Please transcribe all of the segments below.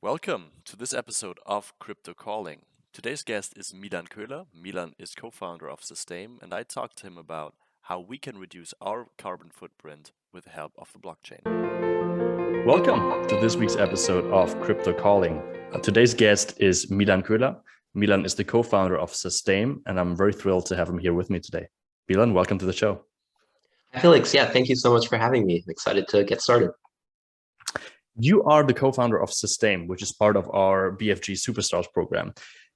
Welcome to this episode of Crypto Calling. Today's guest is Milan Koehler. Milan is co-founder of Sustaim, and I talked to him about how we can reduce our carbon footprint with the help of the blockchain. Welcome to this week's episode of Crypto Calling. Today's guest is Milan Koehler. Milan is the co-founder of Sustaim, and I'm very thrilled to have him here with me today. Milan, welcome to the show. Hi, Felix. Yeah, thank you so much for having me. I'm excited to get started. You are the co-founder of Sustaim, which is part of our BFG Superstars Program.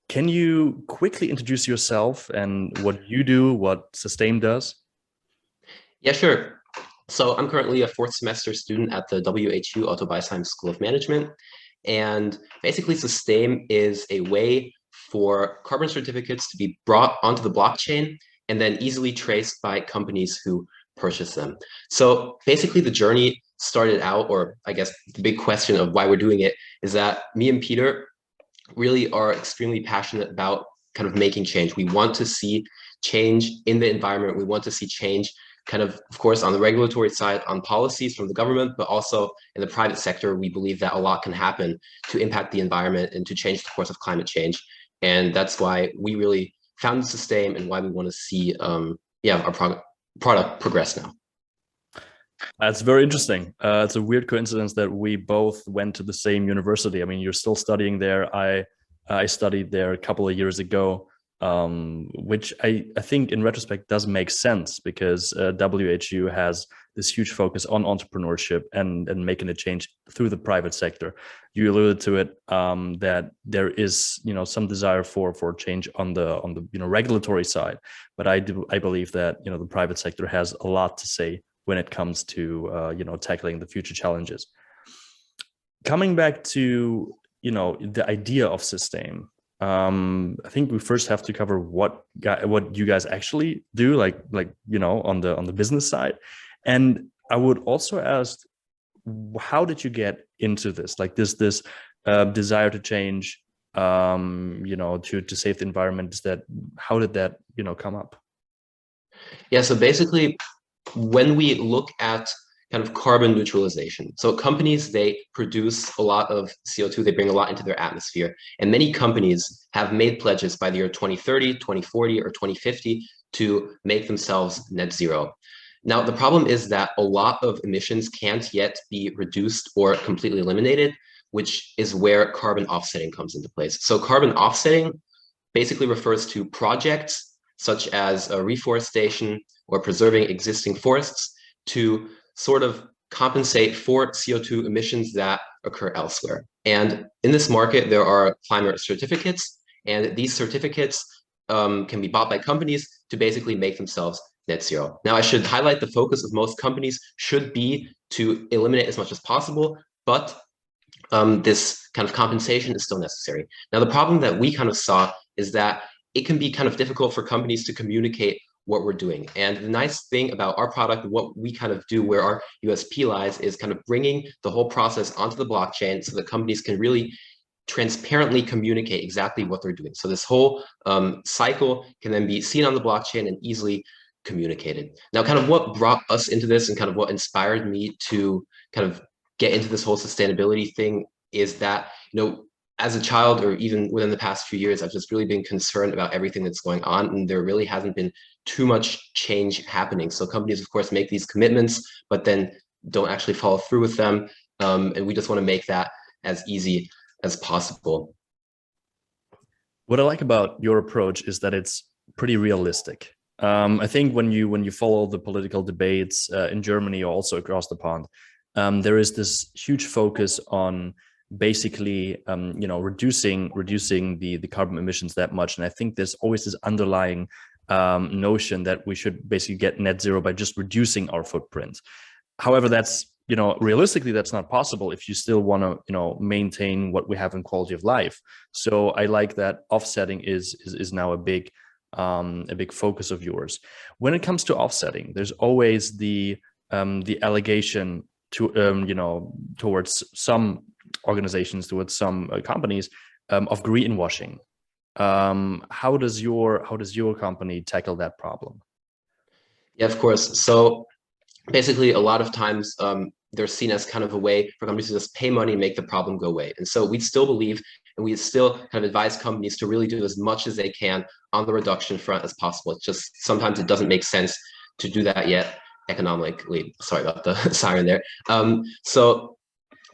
Can you quickly introduce yourself and what you do, what Sustaim does? Yeah, sure. So I'm currently a fourth semester student at the WHU Otto Beisheim School of Management. And basically, Sustaim is a way for carbon certificates to be brought onto the blockchain and then easily traced by companies who purchase them. So basically, the journey started out, or I guess the big question of why we're doing it, is that me and Peter really are extremely passionate about kind of making change. We want to see change in the environment. We want to see change of course, on the regulatory side, on policies from the government, but also in the private sector. We believe that a lot can happen to impact the environment and to change the course of climate change. And that's why we really founded Sustaim and why we want to see our product progress now. That's very interesting. It's a weird coincidence that we both went to the same university. I mean, you're still studying there. I studied there a couple of years ago, which I think in retrospect does make sense because WHU has this huge focus on entrepreneurship and making a change through the private sector. You alluded to it, that there is some desire for change on the regulatory side, but I believe that the private sector has a lot to say when it comes to tackling the future challenges. Coming back to the idea of Sustaim, I think we first have to cover what you guys actually do, like on the business side. And I would also ask, how did you get into this? Like this desire to change, to save the environment. How did that come up? Yeah, so basically, when we look at kind of carbon neutralization, so companies, they produce a lot of CO2, they bring a lot into their atmosphere, and many companies have made pledges by the year 2030, 2040, or 2050 to make themselves net zero. Now, the problem is that a lot of emissions can't yet be reduced or completely eliminated, which is where carbon offsetting comes into place. So carbon offsetting basically refers to projects such as reforestation or preserving existing forests to sort of compensate for CO2 emissions that occur elsewhere. And in this market, there are climate certificates, and these certificates can be bought by companies to basically make themselves net zero. Now, I should highlight the focus of most companies should be to eliminate as much as possible, but this kind of compensation is still necessary. Now, the problem that we kind of saw is that it can be kind of difficult for companies to communicate what we're doing. And the nice thing about our product, what we kind of do, where our USP lies, is kind of bringing the whole process onto the blockchain so that companies can really transparently communicate exactly what they're doing. So this whole cycle can then be seen on the blockchain and easily communicated. Now, kind of what brought us into this and kind of what inspired me to kind of get into this whole sustainability thing is that, as a child, or even within the past few years, I've just really been concerned about everything that's going on, and there really hasn't been too much change happening. So companies, of course, make these commitments, but then don't actually follow through with them. And we just want to make that as easy as possible. What I like about your approach is that it's pretty realistic. I think when you follow the political debates in Germany or also across the pond, there is this huge focus on basically reducing the carbon emissions that much. And I think there's always this underlying notion that we should basically get net zero by just reducing our footprint. However, that's realistically that's not possible if you still want to maintain what we have in quality of life. So I like that offsetting is now a big focus of yours. When it comes to offsetting, there's always the allegation to towards some organizations, towards some companies, of greenwashing. How does your company tackle that problem? Yeah, of course. So basically, a lot of times they're seen as kind of a way for companies to just pay money and make the problem go away. And so we still believe, and we still kind of advise companies to really do as much as they can on the reduction front as possible. It's just sometimes it doesn't make sense to do that yet economically. Sorry about the siren there. So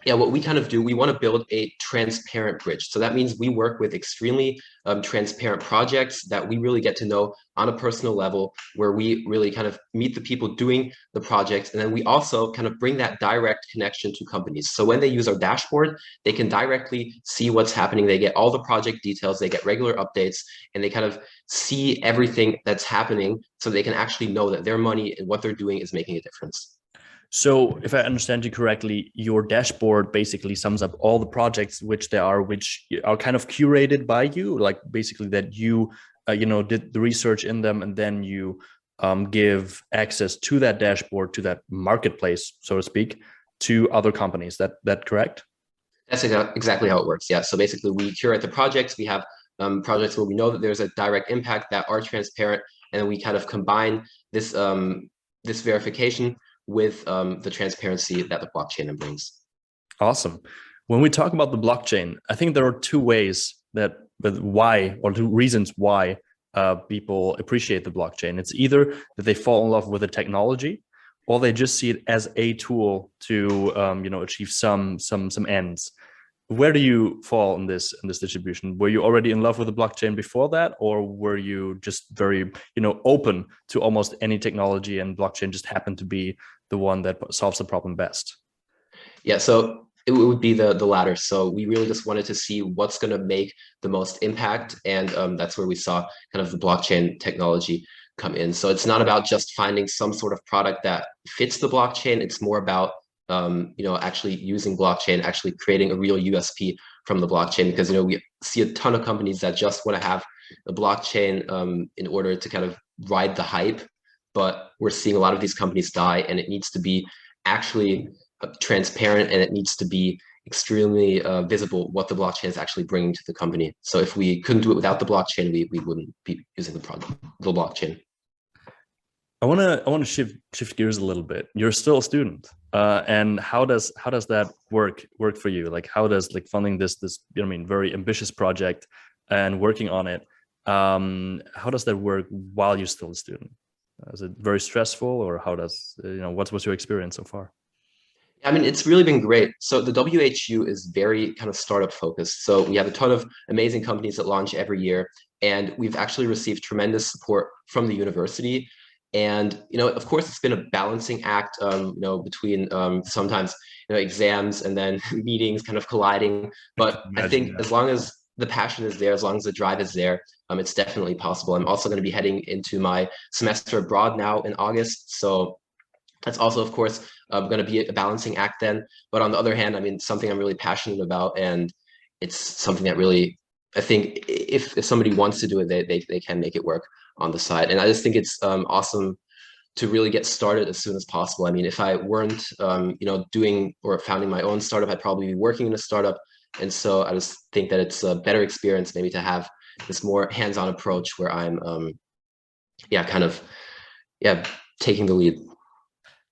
yeah, what we kind of do, we want to build a transparent bridge. So that means we work with extremely transparent projects that we really get to know on a personal level, where we really kind of meet the people doing the project. And then we also kind of bring that direct connection to companies. So when they use our dashboard, they can directly see what's happening. They get all the project details, they get regular updates, and they kind of see everything that's happening so they can actually know that their money and what they're doing is making a difference. So if I understand you correctly, your dashboard basically sums up all the projects which are kind of curated by you, like basically that you, did the research in them, and then you give access to that dashboard, to that marketplace, so to speak, to other companies. That correct? That's exactly how it works. Yeah. So basically we curate the projects. We have projects where we know that there's a direct impact that are transparent, and then we kind of combine this, this verification with the transparency that the blockchain brings. Awesome. When we talk about the blockchain, I think there are two reasons why people appreciate the blockchain. It's either that they fall in love with the technology, or they just see it as a tool to achieve some ends. Where do you fall in this distribution? Were you already in love with the blockchain before that, or were you just very open to almost any technology, and blockchain just happened to be the one that solves the problem best? Yeah, so it would be the latter. So we really just wanted to see what's going to make the most impact, and that's where we saw kind of the blockchain technology come in. So it's not about just finding some sort of product that fits the blockchain. It's more about actually using blockchain, actually creating a real USP from the blockchain, because we see a ton of companies that just want to have a blockchain in order to kind of ride the hype, but we're seeing a lot of these companies die, and it needs to be actually transparent, and it needs to be extremely visible what the blockchain is actually bringing to the company. So if we couldn't do it without the blockchain, we wouldn't be using the blockchain. I want to shift gears a little bit. You're still a student, and how does that work for you? Like, how does funding this very ambitious project and working on it, how does that work while you're still a student? Is it very stressful, or how does what's your experience so far? I mean, it's really been great. So the WHU is very kind of startup focused. So we have a ton of amazing companies that launch every year, and we've actually received tremendous support from the university. And of course, it's been a balancing act, between sometimes exams and then meetings kind of colliding. But I think as long as the passion is there, as long as the drive is there, it's definitely possible. I'm also going to be heading into my semester abroad now in August, so that's also, of course, going to be a balancing act then. But on the other hand, I mean, something I'm really passionate about, and it's something that really, I think, if somebody wants to do it, they can make it work on the side. And I just think it's awesome to really get started as soon as possible. I mean, if I weren't, doing or founding my own startup, I'd probably be working in a startup. And so I just think that it's a better experience maybe to have this more hands-on approach where I'm, taking the lead.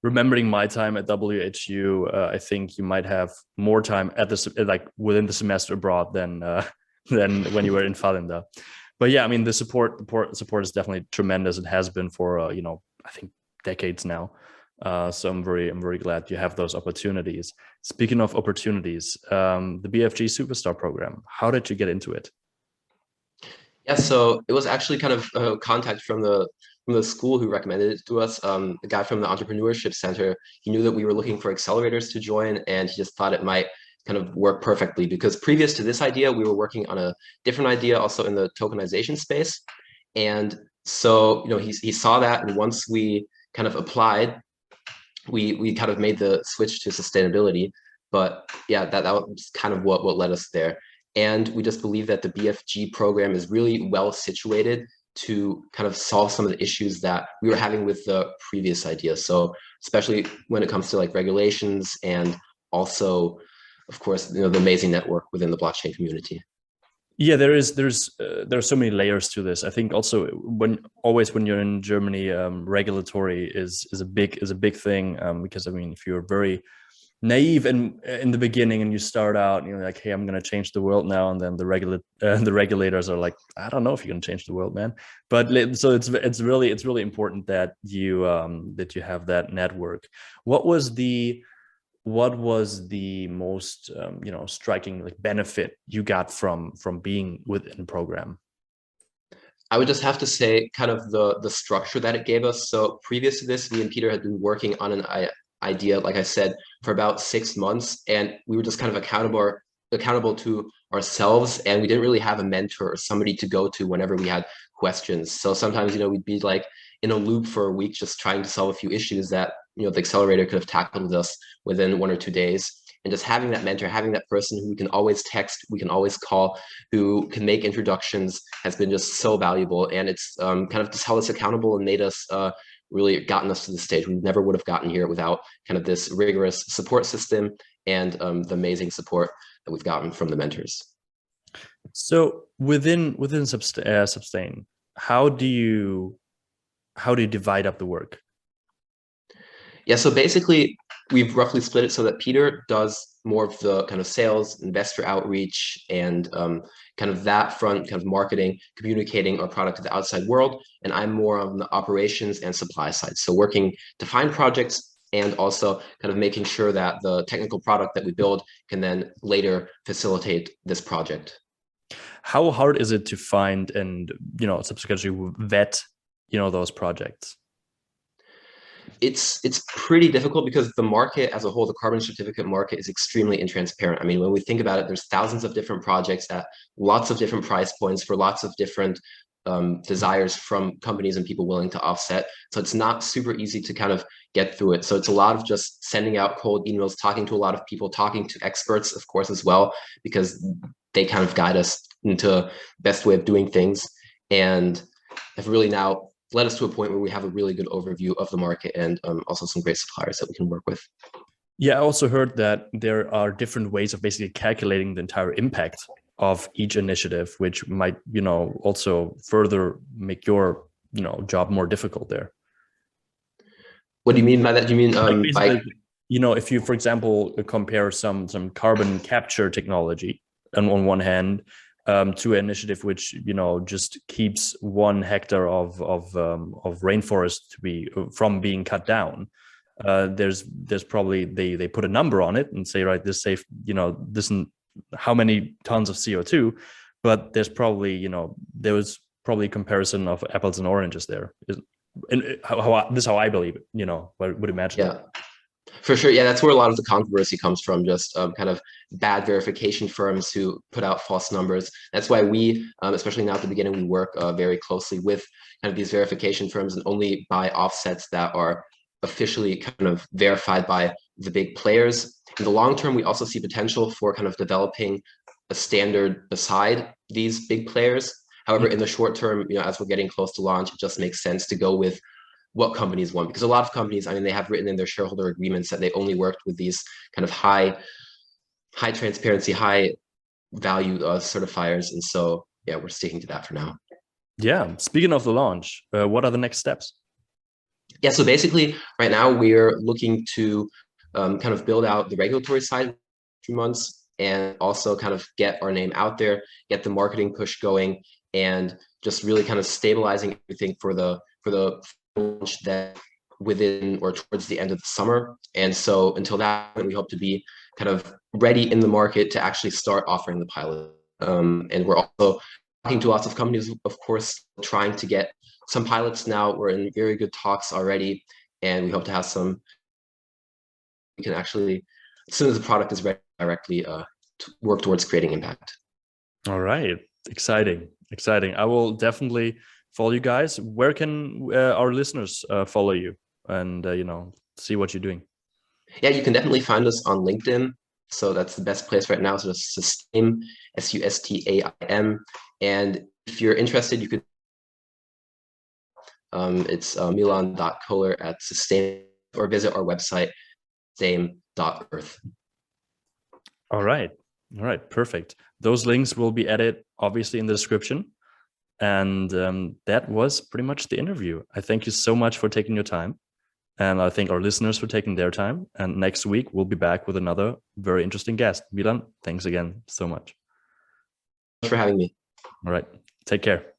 Remembering my time at WHU, I think you might have more time at within the semester abroad than when you were in Falun. But yeah, I mean, the support is definitely tremendous. It has been for I think decades now. So I'm very glad you have those opportunities. Speaking of opportunities, the BFG Superstar Program, how did you get into it? Yeah, so it was actually kind of a contact from the school who recommended it to us. The guy from the Entrepreneurship Center, he knew that we were looking for accelerators to join, and he just thought it might kind of work perfectly, because previous to this idea, we were working on a different idea also in the tokenization space. And so, he saw that, and once we kind of applied, we kind of made the switch to sustainability. But yeah, that was kind of what led us there. And we just believe that the BFG program is really well situated to kind of solve some of the issues that we were having with the previous idea. So especially when it comes to regulations, and also, of course, the amazing network within the blockchain community. Yeah, there are so many layers to this. I think also when you're in Germany, regulatory is a big thing, because I mean, if you're very naive in the beginning, and you start out and you're like, hey, I'm going to change the world now, and then the regulators are like, I don't know if you're going to change the world, man. But so it's really important that you have that network. What was the most striking like benefit you got from being within the program? I would just have to say kind of the structure that it gave us. So previous to this, me and Peter had been working on an idea, like I said, for about 6 months, and we were just kind of accountable to ourselves, and we didn't really have a mentor or somebody to go to whenever we had questions. So sometimes, we'd be like in a loop for a week just trying to solve a few issues that, the accelerator could have tackled with us within 1 or 2 days. And just having that mentor, having that person who we can always text, we can always call, who can make introductions, has been just so valuable. And it's kind of just held us accountable and made us really gotten us to the stage. We never would have gotten here without kind of this rigorous support system and the amazing support that we've gotten from the mentors. So within Sustaim, how do you divide up the work? Yeah, so basically we've roughly split it so that Peter does more of the kind of sales, investor outreach, and kind of that front, kind of marketing, communicating our product to the outside world. And I'm more on the operations and supply side. So working to find projects and also kind of making sure that the technical product that we build can then later facilitate this project. How hard is it to find and, subsequently vet, those projects? It's pretty difficult because the market as a whole, the carbon certificate market, is extremely intransparent. I mean, when we think about it, there's thousands of different projects at lots of different price points for lots of different desires from companies and people willing to offset. So it's not super easy to kind of get through it. So it's a lot of just sending out cold emails, talking to a lot of people, talking to experts, of course, as well, because they kind of guide us into the best way of doing things, and have really now led us to a point where we have a really good overview of the market and also some great suppliers that we can work with. Yeah, I also heard that there are different ways of basically calculating the entire impact of each initiative, which might, also further make your, job more difficult there. What do you mean by that? Do you mean if you, for example, compare some carbon capture technology on one hand, to an initiative which just keeps 1 hectare of rainforest from being cut down, there's probably they put a number on it and say, right, this saved this how many tons of CO2, but there's probably there was probably a comparison of apples and oranges there. This is how I believe it. I would imagine. Yeah. For sure. Yeah, that's where a lot of the controversy comes from, just kind of bad verification firms who put out false numbers. That's why we, especially now at the beginning, we work very closely with kind of these verification firms and only buy offsets that are officially kind of verified by the big players. In the long term, we also see potential for kind of developing a standard beside these big players. However, in the short term, as we're getting close to launch, it just makes sense to go with what companies want, because a lot of companies, they have written in their shareholder agreements that they only worked with these kind of high transparency, high value certifiers. And so, yeah, we're sticking to that for now. Yeah. Speaking of the launch, what are the next steps? Yeah. So basically right now we're looking to kind of build out the regulatory side in 2 months, and also kind of get our name out there, get the marketing push going, and just really kind of stabilizing everything for the launch that within or towards the end of the summer. And so until that, we hope to be kind of ready in the market to actually start offering the pilot. And we're also talking to lots of companies, of course, trying to get some pilots now. We're in very good talks already, and we hope to have some. We can actually, as soon as the product is ready, directly work towards creating impact. All right. Exciting. I will definitely follow you guys. Where can our listeners follow you and see what you're doing? Yeah, you can definitely find us on LinkedIn. So that's the best place right now. So it's Sustaim, Sustaim. And if you're interested, you could it's Milan.Koehler at Sustaim, or visit our website, sustaim.earth. All right, perfect. Those links will be added obviously in the description. And that was pretty much the interview. I thank you so much for taking your time. And I thank our listeners for taking their time. And next week, we'll be back with another very interesting guest. Milan, thanks again so much. Thanks for having me. All right. Take care.